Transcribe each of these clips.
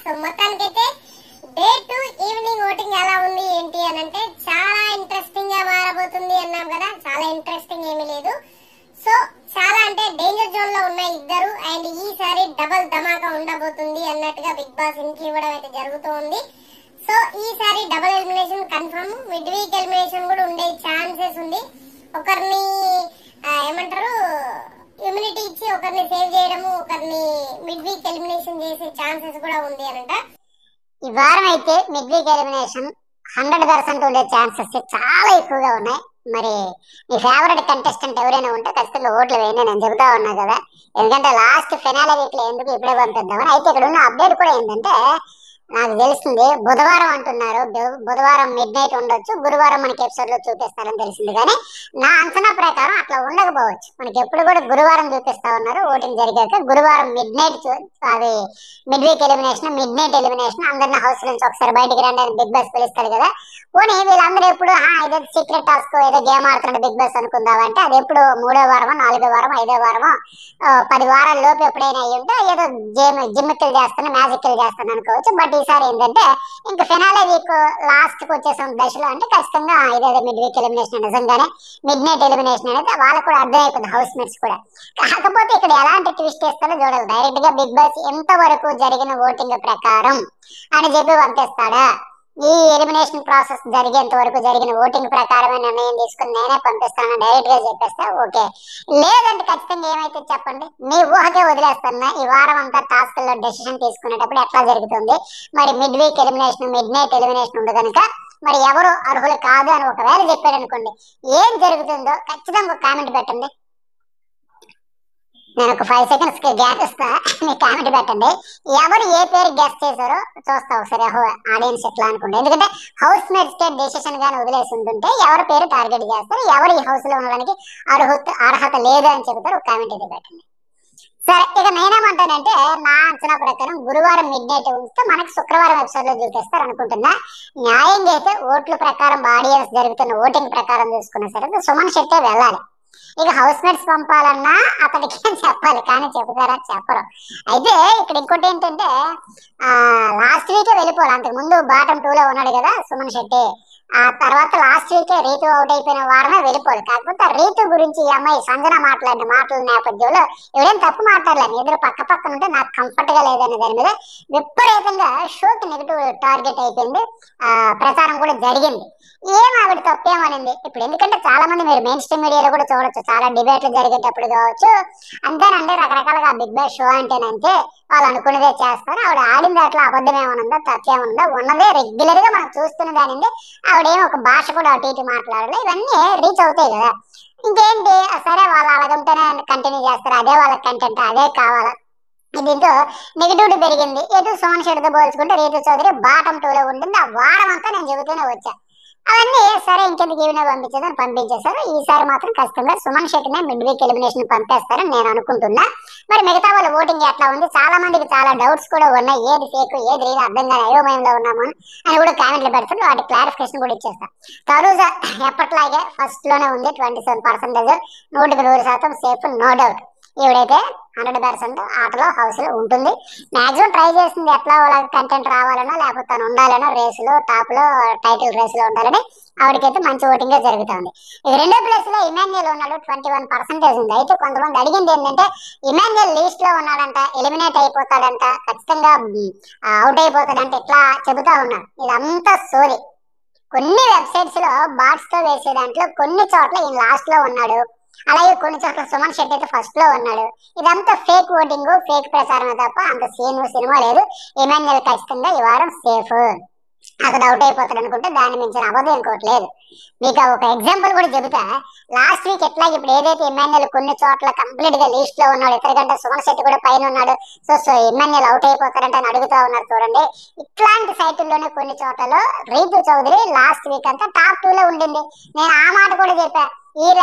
So మొత్తానికైతే day 2 evening voting ఎలా ఉంది ఏంటి అని అంటే చాలా ఇంట్రెస్టింగ్ గా మారబోతుంది అన్నాం కదా. చాలా ఇంట్రెస్టింగ్ ఏమీ లేదు. సో చాలా అంటే డేంజర్ జోన్ లో ఉన్న ఇద్దరు అండ్ ఈసారి డబల్ ధమాకా ఉండబోతుంది అన్నట్టుగా బిగ్ బాస్ ఇంకి ఇవ్వడం అయితే జరుగుతూ ఉంది. సో ఈసారి double elimination confirm. Mid week elimination కూడా ఉండే ఛాన్సెస్ ఉంది. ఒకరిని ఏమంటారు ఇమ్యూనిటీ ఇచ్చి ఒకరిని సేవ్ చేయడము, ఒకరిని మిడ్ వీక్ ఎలిమినేషన్ చేసే ఛాన్సెస్ కూడా ఉంది అనంట. ఈ వారం అయితే మిడ్ వీక్ ఎలిమినేషన్ 100% ఉండే ఛాన్సెస్ చాలా ఎక్కువగా ఉన్నాయి. మరి మీ ఫేవరెట్ కంటెస్టెంట్ ఎవరైనా ఉంటే ఖచ్చితంగా ఓట్లు వేయండి, నేను చెబుతా ఉన్నా కదా. ఎందుకంటే లాస్ట్ ఫినాలే వీక్ లో ఎందుకు ఇప్పుడే పంపిద్దామని. అయితే ఇక్కడ ఉన్న అప్డేట్ కూడా ఏంటంటే నాకు తెలుస్తుంది బుధవారం అంటున్నారు. బుధవారం మిడ్ నైట్ ఉండొచ్చు, గురువారం మనకి ఎపిసోడ్ లో చూపిస్తారని తెలిసింది. కానీ నా అంచనా ప్రకారం అట్లా ఉండకపోవచ్చు. మనకి ఎప్పుడు కూడా గురువారం చూపిస్తా ఉన్నారు. ఓటింగ్ జరిగాక గురువారం మిడ్ నైట్ అది mid week elimination, mid night elimination, అందరిని హౌస్ నుంచి ఒకసారి బయటికి రండి అని బిగ్ బాస్ పిలుస్తాడు కదా. పోనీ వీళ్ళందరూ ఎప్పుడు ఏదో సీక్రెట్ టాస్క్ ఏదో గేమ్ ఆడుతున్నాడు బిగ్ బాస్ అనుకుందామంటే అది ఎప్పుడు 3వ వారమో 4వ వారమో 5వ వారమో 10 వారాల లోపు ఎప్పుడైనా అయ్యి ఉంటే ఏదో జిమ్మిక్కలు చేస్తాను మ్యాజిక్లు చేస్తాను అనుకోవచ్చు. బట్ ఈసారి ఏంటంటే ఇంకా ఫినాలే వీక్ లాస్ట్ కి వచ్చేసిన దశలో అంటే ఖచ్చితంగా ఇదేదో మిడ్ వీక్ ఎలిమినేషన్ నిజంగానే మిడ్ నైట్ ఎలిమినేషన్ అనేది వాళ్ళకు కూడా అర్థమైపోతుంది, హౌస్ మేట్స్ కూడా. కాకపోతే ఇక్కడ ఎలాంటి ట్విస్ట్ చేస్తారో చూడాలి. డైరెక్ట్ గా బిగ్ బాస్ ఎంతవరకు జరిగిన ఓటింగ్ ప్రకారం అని చెప్పి పంపిస్తాడా, ఈ ఎలిమినేషన్ ప్రాసెస్ జరిగేంత వరకు జరిగిన ఓటింగ్ ప్రకారమే నిర్ణయం తీసుకుని నేనే పంపిస్తాను డైరెక్ట్ గా చెప్పేస్తా ఓకే. లేదంటే ఖచ్చితంగా ఏమైతే చెప్పండి, మీ ఊహకే వదిలేస్తున్నా. ఈ వారం అంతా టాస్క్ లో డెసిషన్ తీసుకునేటప్పుడు ఎట్లా జరుగుతుంది, మరి mid week elimination mid night elimination ఉంది కనుక మరి ఎవరు అర్హులు కాదు అని ఒకవేళ చెప్పాడు అనుకోండి, ఏం జరుగుతుందో ఖచ్చితంగా ఒక కామెంట్ పెట్టండి. నేను ఒక 5 seconds గ్యాప్ ఇస్తా, మీ కామెంట్ పెట్టండి. ఎవరు ఏ పేరు గెస్ట్ చేశారో చూస్తా ఒకసారి ఆడియన్స్ ఎట్లా అనుకోండి. ఎందుకంటే హౌస్ మేట్స్ కే డెసిషన్ గానీ వదిలేసి ఉంటుంటే ఎవరి పేరు టార్గెట్ చేస్తారు, ఎవరు ఈ హౌస్ లో ఉండడానికి అర్హత లేదు అని చెబుతారు. ఒక కామెంట్ అయితే పెట్టండి. సరే, ఇక నేనేమంటానంటే నా అంచనా ప్రకారం గురువారం మిడ్ నైట్ ఉంచితే మనకి శుక్రవారం ఎపిసోడ్ లో చూపిస్తారు అనుకుంటున్నా. న్యాయంగా అయితే ఓట్ల ప్రకారం ఆడియన్స్ జరుగుతున్న ఓటింగ్ ప్రకారం చూసుకున్నా సరే సుమన్ శెట్టే వెళ్ళాలి. ఇక హౌస్ మేట్స్ పంపాలన్నా అతడికి చెప్పాలి, కానీ చెబుతారా చెప్పరు. అయితే ఇక్కడ ఇంకోటి ఏంటంటే లాస్ట్ వీకే వెళ్ళిపోవాలి. అంతకు ముందు బాటమ్ 2 లో ఉన్నాడు కదా సుమన్ శెట్టి, ఆ తర్వాత లాస్ట్ వీకే రీతు అవుట్ అయిపోయిన వారమే వెళ్ళిపోవాలి. కాకపోతే రీతు గురించి ఈ అమ్మాయి సంజన మాట్లాడిన మాటల నేపథ్యంలో ఎవరేం తప్పు మాట్లాడలేదు, ఎదురు పక్క పక్కన ఉంటే నాకు కంఫర్ట్ గా లేదనే దాని మీద విపరీతంగా షోకి నెగిటివ్ టార్గెట్ అయిపోయింది. ప్రచారం కూడా జరిగింది. ఏం ఆవిడ తప్పేమనింది ఇప్పుడు, ఎందుకంటే చాలా మంది మీరు మెయిన్ స్ట్రీమ్ మీడియాలో కూడా చూడొచ్చు, చాలా డిబేట్లు జరిగేటప్పుడు కావచ్చు అంతేనండి రకరకాలుగా బిగ్ బాస్ షో అంటేనంటే వాళ్ళు అనుకున్నదే చేస్తారు. ఆవిడ ఆడిన దాంట్లో అబద్ధం ఏమనుందో తప్పేముందో ఉన్నదే రెగ్యులర్ గా మనం చూస్తున్న దానింది. ఆవిడేమో ఒక భాష కూడా అటు ఇటు మాట్లాడాలి, ఇవన్నీ రీచ్ అవుతాయి కదా. ఇంకేంటి సరే వాళ్ళు అలాగంటేనే కంటిన్యూ చేస్తారు, అదే వాళ్ళ కంటెంట్ అదే కావాలా. దీంతో నెగిటివిటీ పెరిగింది. ఎటు సుమన్ శెట్టితో పోల్చుకుంటే రీతు చౌదరి బాటమ్ 2 లో ఉంటుంది. ఆ వారం అంతా నేను చెబుతూనే వచ్చా. అవన్నీ సరే ఇంకెందుకు ఈవినే పంపించేదని పంపించేశారు. ఈసారి మాత్రం ఖచ్చితంగా సుమన్ శెట్టినే మిడ్ వీక్ ఎలిమినేషన్ పంపేస్తారని నేను అనుకుంటున్నా. మరి మిగతా వాళ్ళ ఓటింగ్ ఎట్లా ఉంది, చాలా మందికి చాలా డౌట్స్ కూడా ఉన్నాయి. ఏది ఫేక్ ఏది రీల్ అర్థం కాదు, అయోమయంలో ఉన్నాము అని కూడా కామెంట్లు పెడతారు. వాటి క్లారిఫికేషన్ కూడా ఇచ్చేస్తా. తరుజ ఎప్పట్లాగే ఫస్ట్ లోనే ఉంది 27%, 100% సేఫ్, నో డౌట్. ఈవిడైతే 100% ఆటలో హౌస్ లో ఉంటుంది. మాక్సిమం ట్రై చేసింది ఎట్లా వాళ్ళకి కంటెంట్ రావాలనో లేకపోతే తను ఉండాలనో రేసులో టాప్ లో టైటిల్ రేస్ లో ఉండాలని ఆవిడకైతే మంచి ఓటింగ్ జరుగుతుంది. ఇక రెండో ప్లేస్ లో ఇమాన్యుయల్ ఉన్నాడు, 21% ఉంది. అయితే కొంతమంది అడిగింది ఏంటంటే ఇమాన్యుయల్ లీస్ట్ లో ఉన్నాడంట, ఎలిమినేట్ అయిపోతాడంట, ఖచ్చితంగా అవుట్ అయిపోతాడంట, ఇట్లా చెబుతా ఉన్నారు. ఇదంతా సోది. కొన్ని వెబ్సైట్స్ లో బాట్స్ తో వేసే దాంట్లో కొన్ని చోట్ల ఈయన లాస్ట్ లో ఉన్నాడు, అలాగే కొన్ని చోట్ల సుమన్ శెట్టి అయితే ఫస్ట్ లో ఉన్నాడు. ఇదంతా ఫేక్ ఓటింగ్ ఫేక్ ప్రచారమే తప్ప అంత సినిమా లేదు. ఇమాన్యుయల్ ఖచ్చితంగా ఈ వారం సేఫ్, అతడు అవుట్ అయిపోతాడు అనుకుంటే దాన్ని మించిన అబద్ధం ఇంకోటి లేదు. మీకు ఒక ఎగ్జాంపుల్ కూడా చెబుతా. లాస్ట్ వీక్ ఎట్లా ఇప్పుడు ఏదైతే ఇమాన్యుయల్ కొన్ని చోట్ల కంప్లీట్ గా లీస్ట్ లో ఉన్నాడు, ఇతరకంటే సుమన్ శెట్టి కూడా పైన ఉన్నాడు, సో ఇమాన్యుయల్ అవుట్ అయిపోతాడంటే అని అడుగుతా ఉన్నారు చూడండి. ఇట్లాంటి సైట్ల్లోనే కొన్ని చోట్లలో రీతు చౌదరి లాస్ట్ వీక్ అంతా టాప్ 2 లో ఉండింది. నేను ఆ మాట కూడా చెప్పా,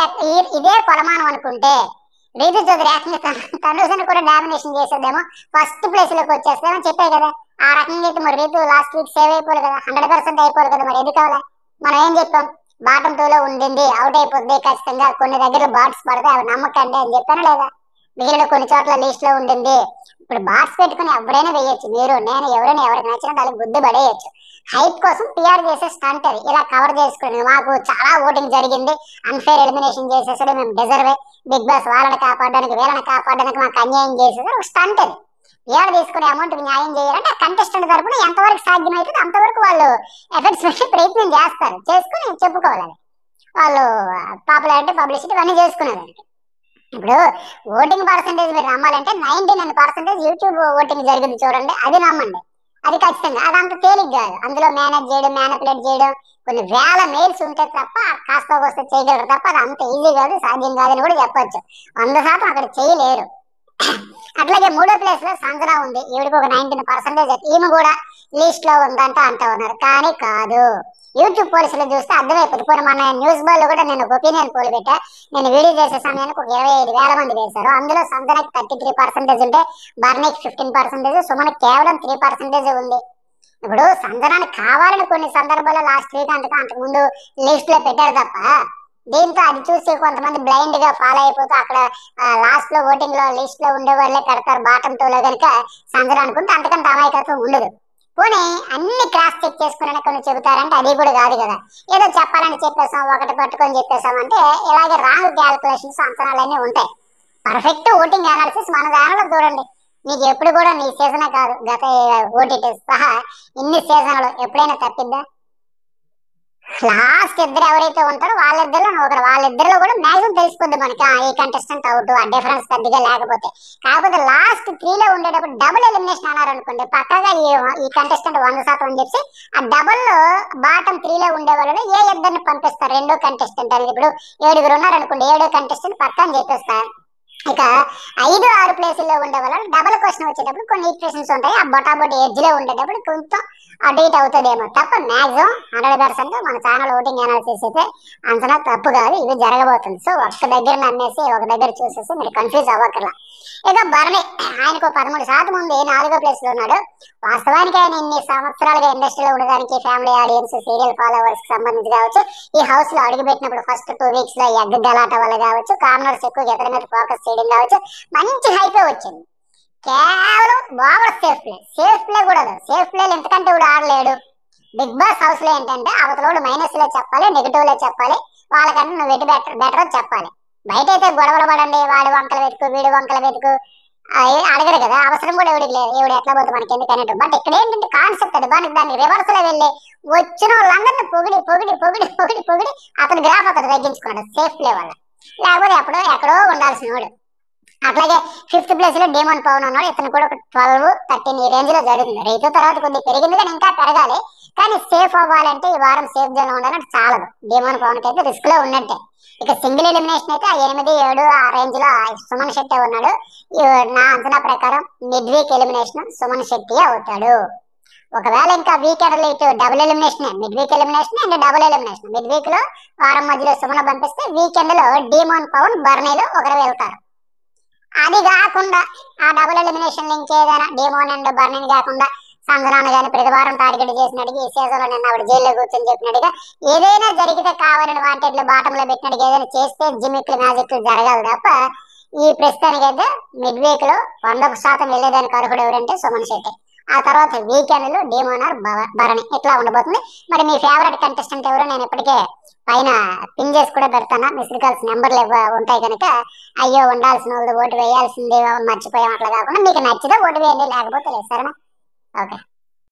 ఇదే కొలమానం అనుకుంటే రీతు చౌదరి తనుజను కూడా డామినేషన్ చేసేదేమో, ఫస్ట్ ప్లేస్ లోకి వచ్చేస్తామని చెప్పాయి కదా. ఆ రకంగా అయితే మరి రీతు లాస్ట్ వీక్ సేవ్ అయిపోవాలి కదా, 100% అయిపోవాలి కదా. మరి ఎందుకు కావాలా? మనం ఏం చెప్పాం, బాటమ్ 2 లో ఉండింది, అవుట్ అయిపోద్ది ఖచ్చితంగా, కొన్ని దగ్గర బాట్స్ పడితే అవి నమ్మకండి అని చెప్పాను లేదా. మిగిలిన కొన్ని చోట్ల లిస్ట్ లో ఉండింది. ఇప్పుడు బాక్స్ పెట్టుకుని ఎవరైనా వేయొచ్చు, మీరు నేను ఎవరైనా ఎవరికి నచ్చిన వాళ్ళకి గుద్దు పడేయచ్చు. హైప్ కోసం పిఆర్ చేసే స్టంట్ అది. ఇలా కవర్ చేసుకుని మాకు చాలా ఓటింగ్ జరిగింది, అన్ఫేర్ ఎలిమినేషన్ చేసేసాడు, మేము డిజర్వే, బిగ్ బాస్ వాళ్ళని కాపాడడానికి వీళ్ళని కాపాడడానికి మాకు అన్యాయం చేసేసాడు, ఒక స్టంట్ అది. పిఆర్ తీసుకునే అమౌంట్ న్యాయం చేయాలంటే కంటెస్టెంట్ తరపున ఎంతవరకు సాధ్యమవుతుంది అంతవరకు వాళ్ళు ఎఫర్ట్స్ పెట్టి ప్రయత్నం చేస్తారు, చేసుకుని చెప్పుకోవాలి. వాళ్ళు పాపులారిటీ పబ్లిసిటీ ఇవన్నీ చేసుకునేదానికి. ఇప్పుడు ఓటింగ్ పర్సంటేజ్ మీరు నమ్మాలంటే 99% యూట్యూబ్ ఓటింగ్ జరిగింది చూడండి, అది నమ్మండి. అది ఖచ్చితంగా అదంత తేలిక కాదు. అందులో మేనేజ్ చేయడం, మేనిపులేట్ చేయడం, కొన్ని వేల మెయిల్స్ ఉంటే తప్ప కాస్త వస్తే చేయగలరు తప్ప అది అంత ఈజీ కాదు, సాధ్యం కాదని కూడా చెప్పొచ్చు. 100% అక్కడ చేయలేరు. అట్లాగే మూడో ప్లేస్ లో సంజన ఉంది, ఈవిడికి ఒక 19% ఈమె కూడా లిస్ట్ లో ఉందంట అంటా ఉన్నారు, కానీ కాదు. యూట్యూబ్ పోలీసులు చూస్తే అర్థమైపోతుంది. పోనీ మన న్యూస్ బాల్ లో కూడా నేను ఒక ఒపీనియన్ పోల్ పెట్టా, నేను వీడియో చేసే సమయానికి ఒక 25,000 మంది వేశారు. అందులో సంజనకి 33% ఉంటే బర్నీకి 15%, సుమన్ కేవలం 3% ఉంది. ఇప్పుడు సంజనాన్ని కావాలని కొన్ని సందర్భాల్లో లాస్ట్ వీక్ అంతకు ముందు లిస్ట్ లో పెట్టారు తప్ప, దీంతో అది చూసి కొంతమంది బ్లైండ్ గా ఫాలో అయిపోతూ అక్కడ లాస్ట్ లో ఓటింగ్ లో లిస్ట్ లో ఉండే వాళ్ళే పెడతారు బాటం తో లో కనుక సంజన అనుకుంటే అంతకంత అమాయకత్వం ఉండదు. పోనీ అన్ని క్రాస్ చెక్ చేసుకుని కొన్ని చెబుతారంటే అది కూడా కాదు కదా. ఏదో చెప్పాలని చెప్పేసాం, ఒకటి పట్టుకొని చెప్పేసాం అంటే ఇలాగే రాంగ్ క్యాల్కులేషన్స్ అంచనాలన్నీ ఉంటాయి. పర్ఫెక్ట్ ఓటింగ్ అనాలిసిస్ మన ఛానల్లో చూడండి. మీకు ఎప్పుడు కూడా నీ సీజనే కాదు, గత ఓటీటీ సహా ఇన్ని సీజన్లు ఎప్పుడైనా తప్పిద్దా? లాస్ట్ ఇద్దరు ఎవరైతే ఉంటారో వాళ్ళిద్దరిలో కూడా మ్యాక్సిమం తెలిసిపోద్ది మనకి ఈ కంటెస్టెంట్ అవుట్, ఆ డిఫరెన్స్ పెద్దగా లేకపోతే. కాకపోతే లాస్ట్ 3 లో ఉండేటప్పుడు డబుల్ ఎలిమినేషన్ అన్నారు అనుకోండి, పక్కగా ఈ కంటెస్టెంట్ 100% అని చెప్పి ఆ డబుల్ లో బాటం 3 లో ఉండే వాళ్ళని ఏ ఇద్దరిని పంపిస్తారు, రెండో కంటెస్టెంట్ అనేది. ఇప్పుడు 7 ఉన్నారు అనుకోండి, 7వ కంటెస్టెంట్ పక్క అని చెప్పేస్తారు. ఇక 5, 6 ప్లేసుల్లో ఉండే వాళ్ళు డబుల్ క్వశ్చన్ వచ్చేటప్పుడు కొన్ని ఈక్వేషన్స్ ఉంటాయి, ఆ బొటాబొటి ఎడ్జ్ లో ఉండేటప్పుడు కొంచెం అటు ఇటు అవుతుందేమో తప్ప మ్యాక్సిమం 100% మన ఛానల్ ఓటింగ్ అనాలిసిస్ అయితే అంచనా తప్పు కాదు, ఇది జరగబోతుంది. సో ఒక్క దగ్గర నమ్మేసి ఒక దగ్గర చూసేసి మీరు కన్ఫ్యూజ్ అవ్వక్కర్లా. ఇక భరణి, ఆయనకు 13% ఉంది, 4వ ప్లేస్ లో ఉన్నాడు. వాస్తవానికి ఆయన ఇన్ని సంవత్సరాలుగా ఇండస్ట్రీలో ఉండడానికి ఫ్యామిలీ ఆడియన్స్, సీరియల్ ఫాలోవర్స్ కి సంబంధించి కావచ్చు, ఈ హౌస్ లో అడుగుపెట్టినప్పుడు ఫస్ట్ 2 వీక్స్ లో ఎగ్ గలాట వల్ల కావచ్చు, కార్నర్స్ ఎక్కువ ఎక్కడ మీద ఫోకస్ చేయడం కావచ్చు, మంచి హైపే వచ్చింది. కేవలం ఓవర్ సేఫ్ ప్లే కూడా సేఫ్ ప్లే ఎంతకంటే కూడా ఆడలేడు. బిగ్ బాస్ హౌస్ లో ఏంటంటే అవతలోడు మైనస్ లో చెప్పాలి, నెగిటివ్ లో చెప్పాలి, వాళ్ళకన్నా నువ్వు ఎటు బెటర్ చెప్పాలి. బయట అయితే గొడవలు పడండి, వాడి వంకలు వెతుకు వీడి వంకలు వెతుకు అడగరు కదా, అవసరం కూడా ఎవడికి లేదు, ఎవడు ఎట్లా పోతే మనకి ఎందుకు అన్నట్టు. బట్ ఇక్కడ ఏంటంటే కాన్సెప్ట్ అది, దాన్ని రివర్స్ లో వెళ్ళి వచ్చిన వాళ్ళందరినీ పొగిడి అతని గ్రాఫ్ అతను తగ్గించుకున్నాడు సేఫ్ ప్లే వల్ల, లేకపోతే ఎక్కడో ఉండాల్సిన వాడు. అట్లాగే 5th ప్లేస్ లో డేమన్ పవన్ ఉన్నాడు, ఇతను కూడా ఒక 12, 13 ఈ రేంజ్ లో జరుగుతుంది. రైతు తర్వాత కొద్దిగా పెరిగింది కానీ ఇంకా పెరగాలి. కానీ సేఫ్ అవ్వాలంటే ఈ వారం సేఫ్ జోన్ లో ఉండాలంటే చాలదు. డేమన్ పవన్ అయితే రిస్క్ లో ఉన్నట్టే. ఇక సింగిల్ ఎలిమినేషన్ అయితే 8, 7 ఆ రేంజ్ లో సుమన్ శెట్టి ఉన్నాడు. నా అంచనా ప్రకారం mid week elimination Suman Shetty అవుతాడు. ఒకవేళ ఇంకా వీకెండ్ లో ఇటు double elimination, mid week elimination and double elimination. Mid week లో వారం మధ్యలో సుమన్ పంపిస్తే వీకెండ్ లో డేమన్ పవన్ బర్నీలో ఒకరు వెళ్తారు. అది కాకుండా ఆ డబుల్ ఎలిమినేషన్ నుంచి ఏదైనా డేమోన్ అండ్ బర్నింగ్ కాకుండా సంజనాన్ని కానీ ప్రతి వారం టార్గెట్ చేసినట్టుగా ఈ సీజన్ లో నిన్న ఆవిడ జైల్లో కూర్చొని చెప్పినట్టుగా ఏదైనా జరిగితే కావాలని వాంటెడ్ లో బాటంలో పెట్టినట్టుగా ఏదైనా చేస్తే జిమిక్లు మ్యాజిక్లు జరగాలి తప్ప ఈ ప్రస్తుతానికైతే మిడ్ వీక్ లో 100% వెళ్ళేదానికి అర్హుడు ఎవరంటే సుమన్ శెట్టి. ఆ తర్వాత వీకెండ్ లో డేమోనర్ భరణి ఇట్లా ఉండబోతుంది. మరి మీ ఫేవరెట్ కంటెస్టెంట్ ఎవరో నేను ఇప్పటికే పైన పిన్ చేసి కూడా పెడతాను, మిస్డ్ కాల్స్ నెంబర్లు ఉంటాయి కనుక అయ్యో ఉండాల్సిన వాళ్ళు ఓటు వేయాల్సిందే మర్చిపోయాం అట్లా కాకుండా మీకు నచ్చితే ఓటు వేయండి, లేకపోతే లేదు. సరేనా? ఓకే.